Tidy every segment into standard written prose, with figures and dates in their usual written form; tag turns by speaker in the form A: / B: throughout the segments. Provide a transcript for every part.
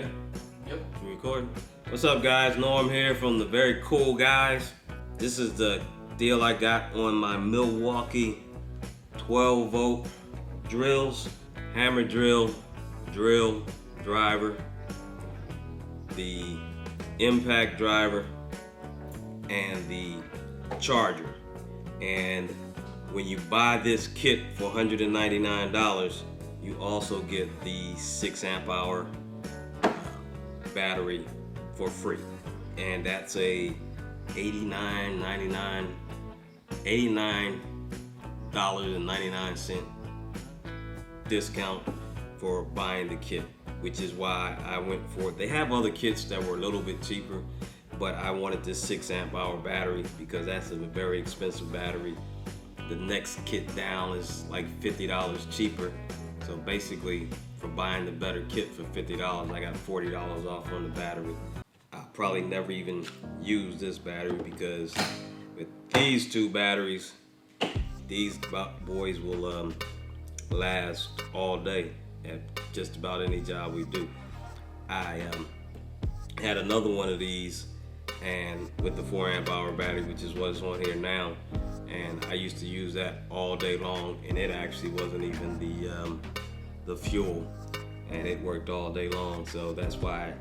A: ready?
B: Yep.
A: You recording? What's up, guys? Norm here from the Very Cool Guys. This is the deal I got on my Milwaukee 12-volt drills, hammer drill, driver, the impact driver, and the charger. And when you buy this kit for $199, you also get the 6 amp hour battery for free. And that's a $89.99 discount for buying the kit, which is why I went for it. They have other kits that were a little bit cheaper, but I wanted this 6 amp hour battery because that's a very expensive battery. The next kit down is like $50 cheaper. So basically, for buying the better kit for $50, I got $40 off on the battery. I'll probably never even use this battery because with these two batteries, these boys will last all day at just about any job we do. I had another one of these, and with the 4 amp hour battery, which is what's on here now, and I used to use that all day long, and it actually wasn't even the fuel, and it worked all day long. So that's why I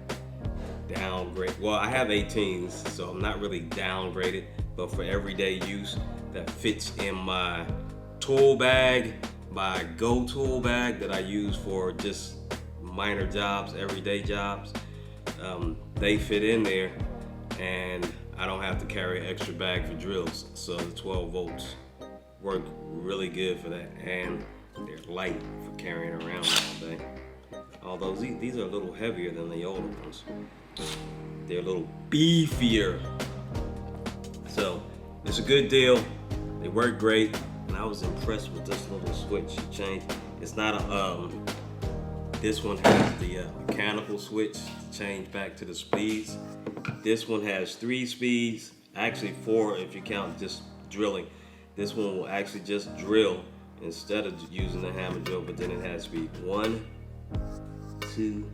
A: downgrade. Well, I have 18s, so I'm not really downgraded, but for everyday use that fits in my tool bag, my go tool bag that I use for just minor jobs, everyday jobs, they fit in there, and I don't have to carry an extra bag for drills. So the 12 volts work really good for that, and they're light for carrying around all day. Although these are a little heavier than the older ones. They're a little beefier. So it's a good deal. They work great, and I was impressed with this little switch change. It's not a this one has the mechanical switch to change back to the speeds. This one has 3 speeds, actually 4 if you count just drilling. This one will actually just drill instead of using the hammer drill, but then it has speed 1, 2,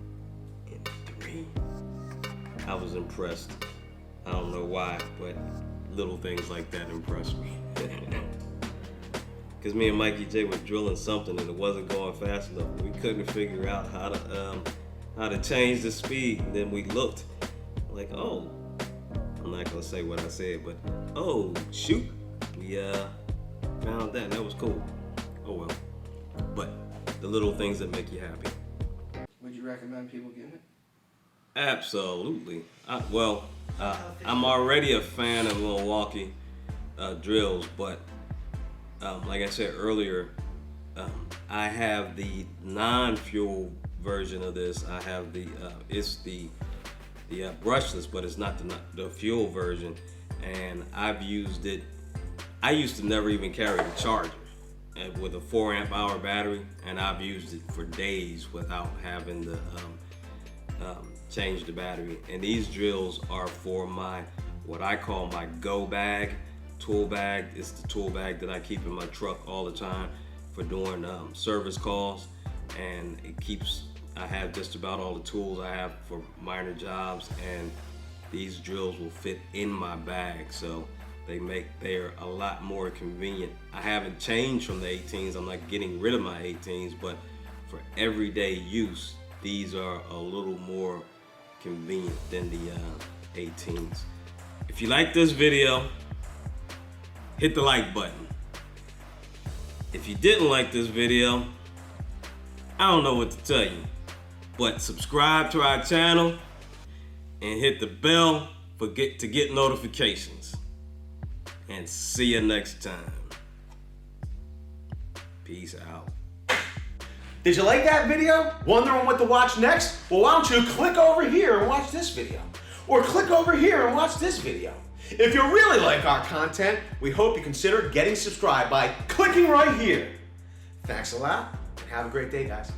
A: and 3. I was impressed. I don't know why, but little things like that impress me. Because me and Mikey J were drilling something and it wasn't going fast enough. We couldn't figure out how to change the speed. And then we looked like, oh, I'm not gonna say what I said, but oh shoot, we found that. And that was cool. Oh well. But the little things that make you happy.
B: Would you recommend people getting it?
A: Absolutely. I'm already a fan of Milwaukee drills, but like I said earlier, I have the non-fuel version of this. I have it's the brushless, but it's not the fuel version, and I've used it. I used to never even carry the charger with a 4 amp hour battery, and I've used it for days without having to change the battery. And these drills are for what I call my go bag, tool bag. It's the tool bag that I keep in my truck all the time for doing service calls, and I have just about all the tools I have for minor jobs, and these drills will fit in my bag, so they're a lot more convenient. I haven't changed from the 18s. I'm not getting rid of my 18s, but for everyday use, these are a little more convenient than the 18s. If you like this video, hit the like button. If you didn't like this video, I don't know what to tell you, but subscribe to our channel and hit the bell to get notifications. And see you next time. Peace out.
C: Did you like that video? Wondering what to watch next? Well, why don't you click over here and watch this video? Or click over here and watch this video. If you really like our content, we hope you consider getting subscribed by clicking right here. Thanks a lot, and have a great day, guys.